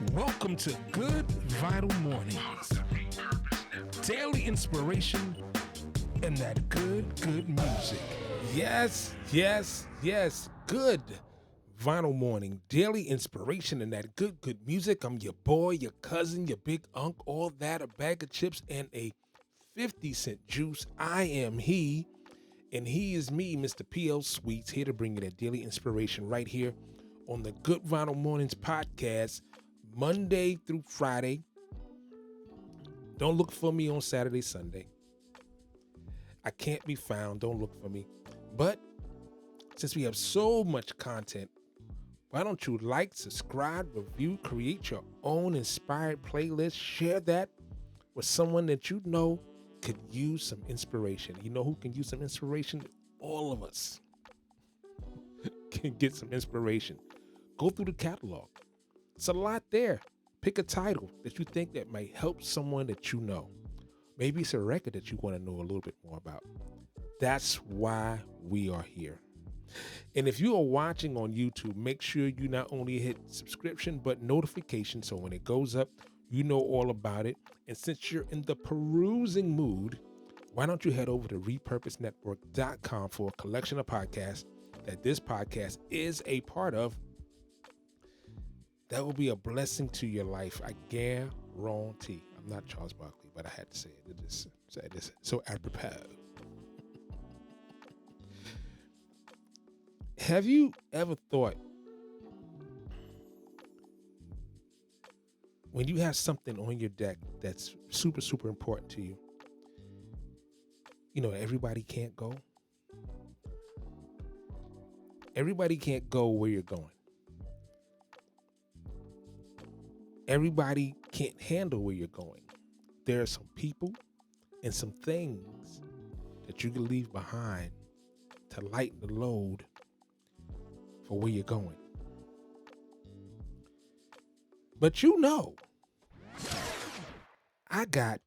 Welcome to Good Vital Mornings. Daily inspiration and that good music. Yes. Good Vital Morning. Daily inspiration and that good music. I'm your boy, your cousin, your big unk, all that, a bag of chips and a 50-cent juice. I am he, and he is me, Mr. P.L. Sweets, here to bring you that daily inspiration right here on the Good Vital Mornings podcast, Monday through Friday. Don't look for me on Saturday, Sunday. I can't be found. Don't look for me. But since we have so much content, why don't you like, subscribe, review, create your own inspired playlist, share that with someone that you know could use some inspiration. You know who can use some inspiration? All of us can get some inspiration. Go through the catalog. It's a lot there. Pick a title that you think that might help someone that you know. Maybe it's a record that you want to know a little bit more about. That's why we are here. And if you are watching on YouTube, make sure you not only hit subscription, but notification. So when it goes up, you know all about it. And since you're in the perusing mood, why don't you head over to repurposenetwork.com for a collection of podcasts that this podcast is a part of. That will be a blessing to your life. I guarantee. I'm not Charles Barkley, but I had to say it. It is so apropos. Have you ever thought, when you have something on your deck that's super important to you, everybody can't go? Everybody can't go where you're going. Everybody can't handle where you're going. There are some people and some things that you can leave behind to lighten the load for where you're going. But I got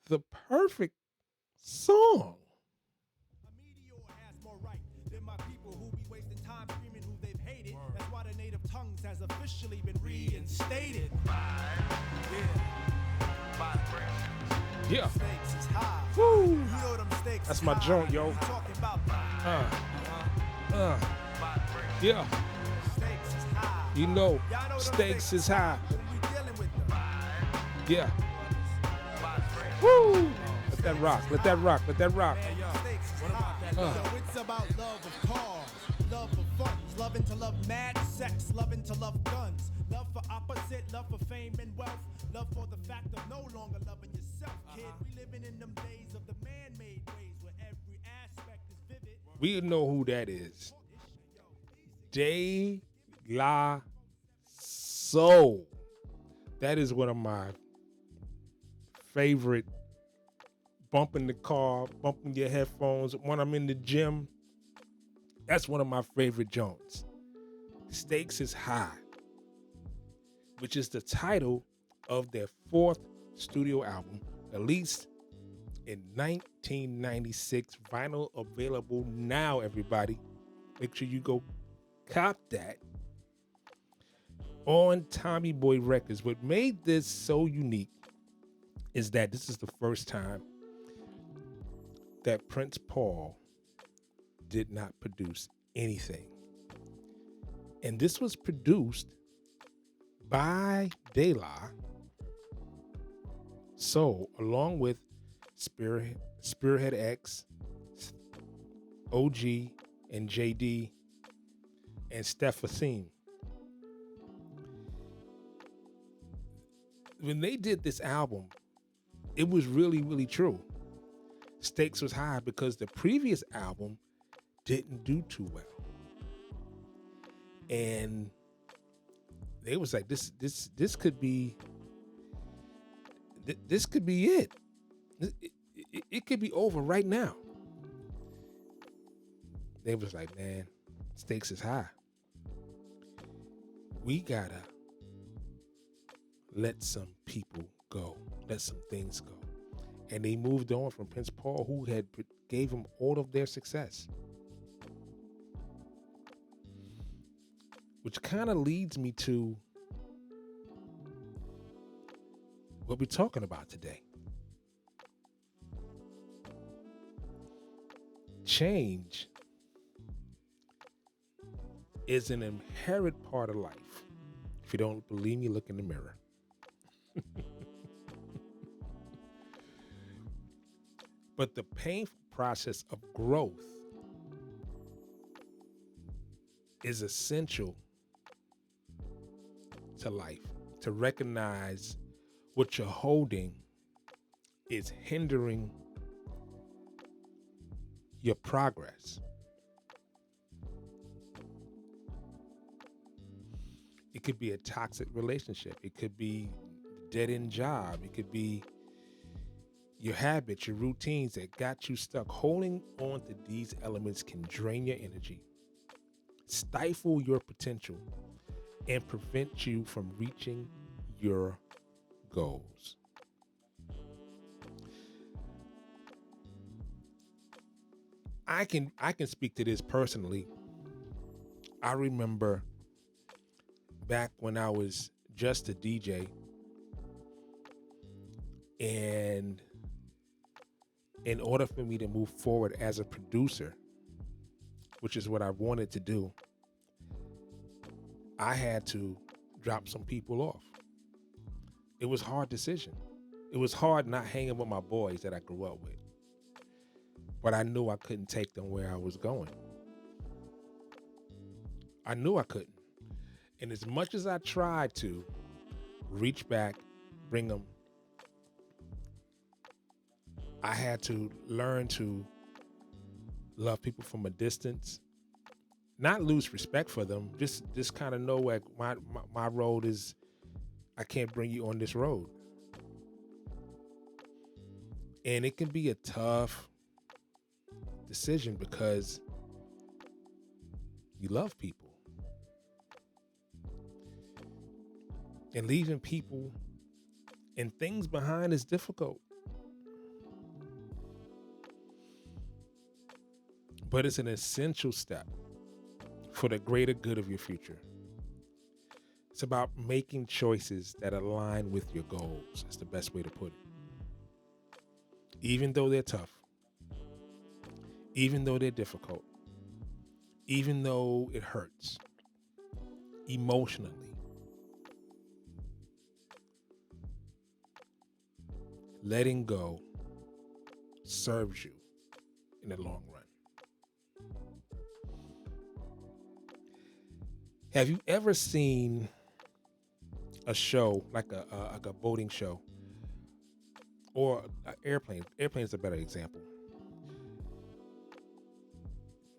the perfect song. A meteor has more right than my people who be wasting time screaming who they've hated. That's why the native tongues has officially been reinstated. Yeah. Stakes is high. Woo. You know them stakes That's is my high. joint, yo. You talking about Yeah. stakes is high. You know, Y'all know them stakes is high. when we dealing with them. Yeah. Woo. Let that rock. Let that rock. Let that rock. Stakes is high. Yo, it's about love of cars, love of funds, loving to love mad sex, loving to love guns, love for opposite, love for fame and wealth, love for the fact of no longer loving yourself, kid. We living in them days of the man-made ways where every aspect is vivid. We know who that is. De La Soul. That is one of my favorite bumping the car, bumping your headphones when I'm in the gym. That's one of my favorite joints. Stakes is High, which is the title of their fourth studio album, released in 1996. Vinyl available now, everybody. Make sure you go cop that on Tommy Boy Records. What made this so unique is that this is the first time that Prince Paul did not produce anything. And this was produced by De La Soul, along with Spearhead X, OG, and JD, and Steph Asim. When they did this album, it was really true. Stakes was high because the previous album didn't do too well. And they was like, this could be it. It could be over right now. They was like, man, stakes is high. We gotta let some people go. Let some things go. And they moved on from Prince Paul, who had gave him all of their success. Which kind of leads me to what we're talking about today. Change is an inherent part of life. If you don't believe me, look in the mirror. But the painful process of growth is essential to life. To recognize what you're holding is hindering your progress. It could be a toxic relationship. It could be a dead-end job. It could be your habits, your routines that got you stuck. Holding on to these elements can drain your energy, stifle your potential, and prevent you from reaching your goals. I can speak to this personally. I remember back when I was just a DJ, and in order for me to move forward as a producer, which is what I wanted to do, I had to drop some people off. It was a hard decision. It was hard not hanging with my boys that I grew up with. But I knew I couldn't take them where I was going. I knew I couldn't. And as much as I tried to reach back, bring them, I had to learn to love people from a distance, not lose respect for them, just kind of know like my road is, I can't bring you on this road. And it can be a tough decision because you love people. And leaving people and things behind is difficult. But it's an essential step for the greater good of your future. It's about making choices that align with your goals. That's the best way to put it. Even though they're tough, even though they're difficult, even though it hurts emotionally, letting go serves you in the long run. Have you ever seen a show like a boating show or an airplane? Airplane is a better example.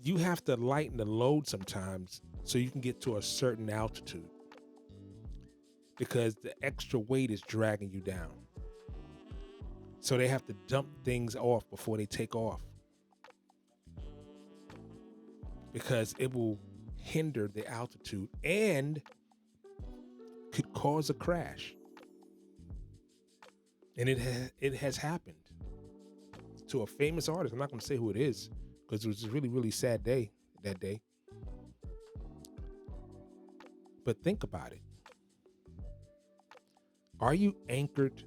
You have to lighten the load sometimes so you can get to a certain altitude because the extra weight is dragging you down. So they have to dump things off before they take off because it will hinder the altitude and could cause a crash. And it has happened to a famous artist. I'm not going to say who it is because it was a really, really sad day that day. But think about it. Are you anchored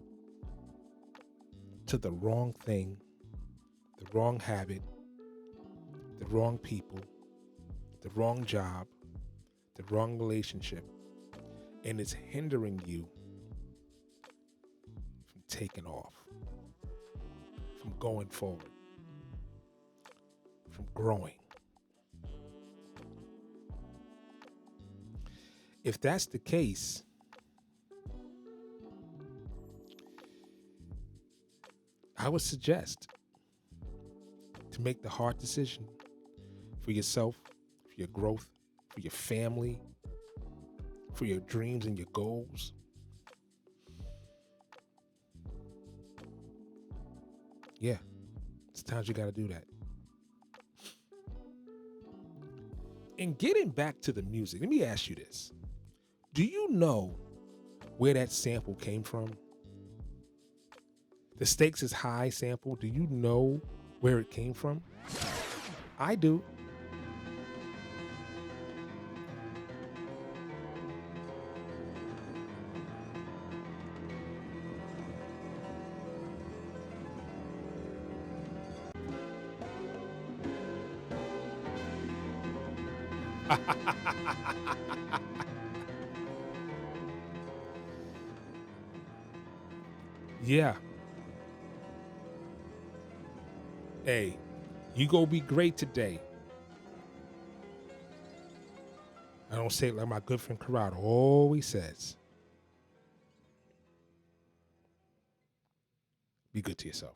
to the wrong thing, the wrong habit, the wrong people, the wrong job, the wrong relationship, and it's hindering you from taking off, from going forward, from growing? If that's the case, I would suggest to make the hard decision for yourself, for your growth, for your family, for your dreams and your goals. Yeah, sometimes you got to do that. And getting back to the music, let me ask you this. Do you know where that sample came from? The Stakes is High sample, do you know where it came from? I do. Yeah. Hey, you go be great today. I don't say it like my good friend Corrado always says. Be good to yourself.